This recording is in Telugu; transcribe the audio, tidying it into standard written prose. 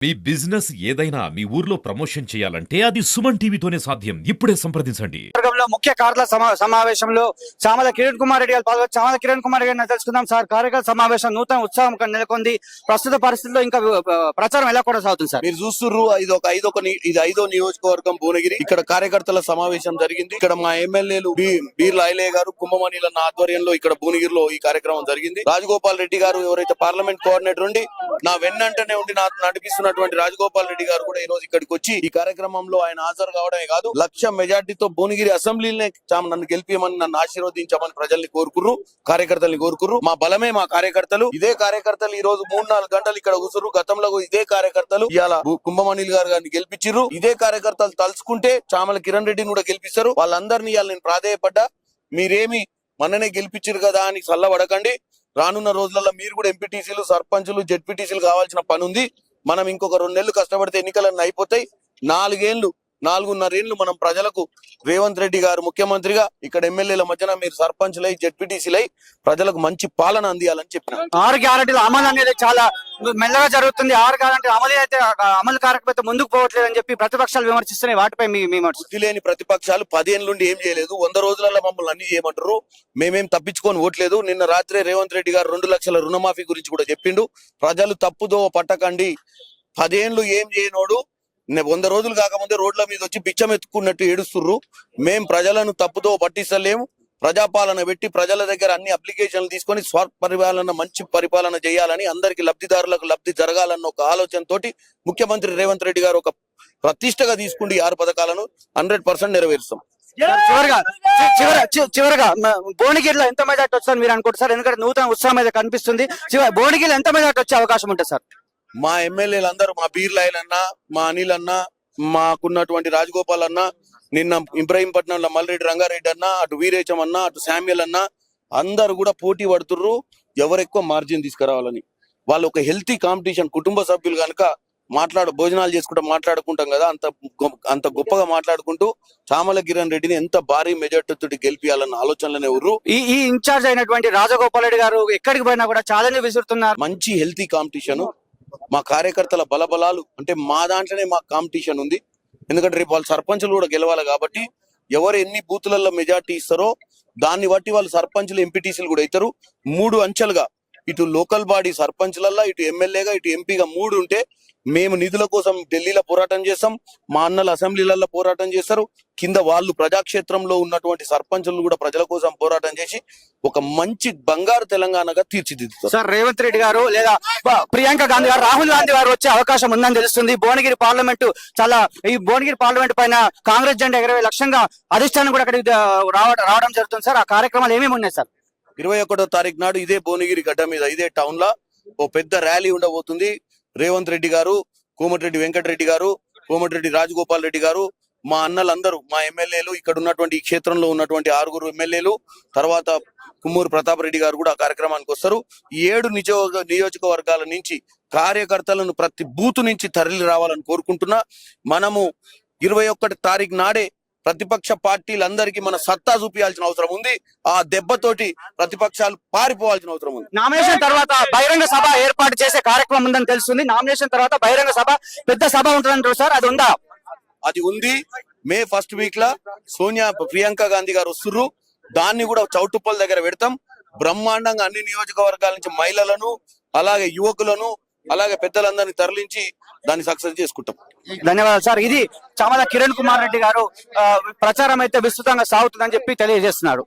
మీ బిజినెస్ ఏదైనా మీ ఊర్లో ప్రమోషన్ చేయాలంటే అది సుమన్ టీవీతోనే సాధ్యం. ఇప్పుడే సంప్రదించండి. వర్గంలో ముఖ్య కార్యకర్తల సమావేశంలో చామల కిరణ్ కుమార్ రెడ్డి గారు పాల్గొన్నారు. చామల కిరణ్ కుమార్ రెడ్డి గారిని తెలుసుకుందాం. సార్, కార్యకర్తల సమావేశం నూతన ఉత్సాహం నెలకొంది. ప్రస్తుత పరిస్థితుల్లో ఇంకా ప్రచారం ఎలా కొనసాగుతుంది సార్? మీరు చూస్తున్నారు, ఇది ఐదో నియోజకవర్గం భువనగిరి. ఇక్కడ కార్యకర్తల సమావేశం జరిగింది. ఇక్కడ మా ఎమ్మెల్యేలు బీర్ల ఐలయ్య గారు, కుంభమణిలన్న ఆధ్వర్యంలో ఇక్కడ భువనగిరిలో ఈ కార్యక్రమం జరిగింది. రాజగోపాల్ రెడ్డి గారు ఎవరైతే పార్లమెంట్ కోఆర్డినేటర్ ఉండి నా వెన్నంటనే ఉండి నాకు నడిపిస్తున్నటువంటి రాజగోపాల్ రెడ్డి గారు కూడా ఈ రోజు ఇక్కడికి వచ్చి ఈ కార్యక్రమంలో ఆయన హాజరు కావడమే కాదు, 1,00,000 మెజార్టీతో భువనగిరి అసెంబ్లీనే నన్ను గెలిపియమని, నన్ను ఆశీర్వదించమని ప్రజల్ని కోరుకుర్రు, కార్యకర్తల్ని కోరుకుర్రు. మా బలమే మా కార్యకర్తలు. ఇదే కార్యకర్తలు ఈ రోజు 3-4 గంటలు ఇక్కడ కూర్చుర్రు. గతంలో ఇదే కార్యకర్తలు ఇవాళ కుంభమణిల్ గారిని గెలిపించారు. ఇదే కార్యకర్తలు తలుచుకుంటే చామల కిరణ్ రెడ్డిని కూడా గెలిపిస్తారు. వాళ్ళందరినీ ఇవాళ నేను ప్రాధేయపడ్డా, మీరేమి మొన్ననే గెలిపించారు కదా అని చల్లబడకండి. రానున్న రోజులలో మీరు కూడా ఎంపీటీసీలు, సర్పంచులు, జెడ్పీటీసీలు కావాల్సిన పని ఉంది. మనం ఇంకొక 2 నెలలు కష్టపడితే ఎన్నికలన్నీ అయిపోతాయి. 4.5 ఏళ్లు మనం ప్రజలకు రేవంత్ రెడ్డి గారు ముఖ్యమంత్రిగా, ఇక్కడ ఎమ్మెల్యేల మధ్యన మీరు సర్పంచులై, జెడ్పీటీసీలై ప్రజలకు మంచి పాలన అందియాలని చెప్పిన 6 గ్యారెంటీల అమలు అనేది చాలా మెల్లగా జరుగుతుంది. 6 గ్యారెంటీల అమలు కారకపోతే ముందుకు పోవట్లేదు అని చెప్పి ప్రతిపక్షాలు విమర్శిస్తున్నాయి. వాటిపై మీ బుద్ధి లేని ప్రతిపక్షాలు 10 ఏళ్ళ నుండి ఏం చేయలేదు. 100 రోజులలో మమ్మల్ని అన్ని చేయమంటారు. మేమేం తప్పించుకొని ఓట్లేదు. నిన్న రాత్రే రేవంత్ రెడ్డి గారు 2 లక్షల రుణమాఫీ గురించి కూడా చెప్పిండు. ప్రజలు తప్పుదో పట్టకండి. 10 ఏళ్ళు ఏం చేయనోడు 100 రోజులు కాకముందే రోడ్ల మీద వచ్చి బిచ్చం ఎత్తుకున్నట్టు ఏడుస్తుర్రు. మేం ప్రజలను తప్పుతో పట్టిస్తలేము. ప్రజాపాలన పెట్టి ప్రజల దగ్గర అన్ని అప్లికేషన్లు తీసుకొని స్వపరిపాలన, మంచి పరిపాలన చేయాలని, అందరికి లబ్ధిదారులకు లబ్ధి జరగాలన్న ఒక ఆలోచనతోటి ముఖ్యమంత్రి రేవంత్ రెడ్డి గారు ఒక ప్రతిష్టగా తీసుకుంటే 6 పథకాలను 100% నెరవేరుస్తాం. చివరగా భువనగిరిలో ఎంత మెజార్టీ వస్తుందని మీరు అనుకుంటారు సార్? ఎందుకంటే నూతన ఉత్సాహం అయితే కనిపిస్తుంది. భువనగిరిలో ఎంత మెజార్టీ వచ్చే అవకాశం ఉంటుంది సార్? మా ఎమ్మెల్యేలు అందరూ, మా బీర్ల అన్న, మా అనిల్ అన్న, మాకున్నటువంటి రాజగోపాల్ అన్న, నిన్న ఇబ్రహీంపట్నంలో మల్రెడ్డి రంగారెడ్డి అన్న, అటు వీరేశం అన్న, అటు శామ్యుల్ అన్న, అందరు కూడా పోటీ పడుతుర్రు ఎవరు ఎక్కువ మార్జిన్ తీసుకురావాలని. వాళ్ళు ఒక హెల్తీ కాంపిటీషన్. కుటుంబ సభ్యులు కనుక భోజనాలు చేసుకుంటూ మాట్లాడుకుంటాం కదా, అంత గొప్పగా మాట్లాడుకుంటూ చామల కిరణ్ రెడ్డిని ఎంత భారీ మెజార్టీతో గెలిపియాలన్న ఆలోచనలోనే ఉర్రు. ఈ ఇన్ఛార్జ్ అయినటువంటి రాజగోపాల్ రెడ్డి గారు ఎక్కడికి పోయినా కూడా ఛాలెంజ్ విసురుతున్నారు. మంచి హెల్తీ కాంపిటీషన్. మా కార్యకర్తల బలబలాలు అంటే మా దాంట్లోనే మాకు కాంపిటీషన్ ఉంది. ఎందుకంటే రేపు వాళ్ళు సర్పంచులు కూడా గెలవాలి కాబట్టి ఎవరు ఎన్ని బూతులలో మెజార్టీ ఇస్తారో దాన్ని బట్టి వాళ్ళు సర్పంచులు, ఎంపీటీసీలు కూడా అవుతారు. 3 అంచెలుగా, ఇటు లోకల్ బాడీ సర్పంచ్లల్లా, ఇటు ఎమ్మెల్యేగా, ఇటు ఎంపీగా 3 ఉంటే మేము నిధుల కోసం ఢిల్లీలో పోరాటం చేస్తాం. మా అన్నలు అసెంబ్లీలలో పోరాటం చేస్తారు. కింద వాళ్ళు ప్రజాక్షేత్రంలో ఉన్నటువంటి సర్పంచులు కూడా ప్రజల కోసం పోరాటం చేసి ఒక మంచి బంగారు తెలంగాణగా తీర్చిదిద్దుతారు. సార్, రేవంత్ రెడ్డి గారు లేదా ప్రియాంక గాంధీ గారు, రాహుల్ గాంధీ గారు వచ్చే అవకాశం ఉందని తెలుస్తుంది. భువనగిరి పార్లమెంట్ పైన కాంగ్రెస్ జెండా 20 లక్షంగా అధిష్టానం కూడా అక్కడికి రావడం జరుగుతుంది సార్. ఆ కార్యక్రమాలు ఏమేమి ఉన్నాయి సార్? 21వ తారీఖు నాడు ఇదే భువనగిరి గడ్డ మీద, ఇదే టౌన్ లో ఓ పెద్ద ర్యాలీ ఉండబోతుంది. రేవంత్ రెడ్డి గారు, కోమటిరెడ్డి వెంకటరెడ్డి గారు, కోమటిరెడ్డి రాజగోపాల్ రెడ్డి గారు, మా అన్నలందరూ, మా ఎమ్మెల్యేలు, ఇక్కడ ఉన్నటువంటి ఈ క్షేత్రంలో ఉన్నటువంటి 6 ఎమ్మెల్యేలు, తర్వాత కుమ్మూరు ప్రతాప్ రెడ్డి గారు కూడా ఆ కార్యక్రమానికి వస్తారు. 7 నియోజకవర్గాల నుంచి కార్యకర్తలను ప్రతి బూత్ నుంచి తరలి రావాలని కోరుకుంటున్నా. మనము 21 తారీఖు నాడే ప్రతిపక్ష పార్టీలందరికీ మన సత్తా చూపించాల్సిన అవసరం ఉంది. ఆ దెబ్బతోటి ప్రతిపక్షాలు పారిపోవాల్సిన అవసరం ఉంది. నామినేషన్ తర్వాత బహిరంగ సభ ఏర్పాటు చేసే కార్యక్రమం ఉందని తెలుస్తుంది. నామినేషన్ తర్వాత బహిరంగ సభ, పెద్ద సభ ఉంటుందంటారు సార్, అది ఉందా? అది ఉంది. మే 1st వీక్ లా ప్రియాంక గాంధీ గారు వస్తుర్రు. దాన్ని కూడా చౌటుప్పల్ దగ్గర పెడతాం. బ్రహ్మాండంగా అన్ని నియోజకవర్గాల నుంచి మహిళలను, అలాగే యువకులను, అలాగే పెద్దలందరినీ తరలించి దాన్ని సక్సెస్ చేసుకుంటాం. ధన్యవాదాలు సార్. ఇది చామల కిరణ్ కుమార్ రెడ్డి గారు ప్రచారం అయితే విస్తృతంగా సాగుతుందని చెప్పి తెలియజేస్తున్నారు.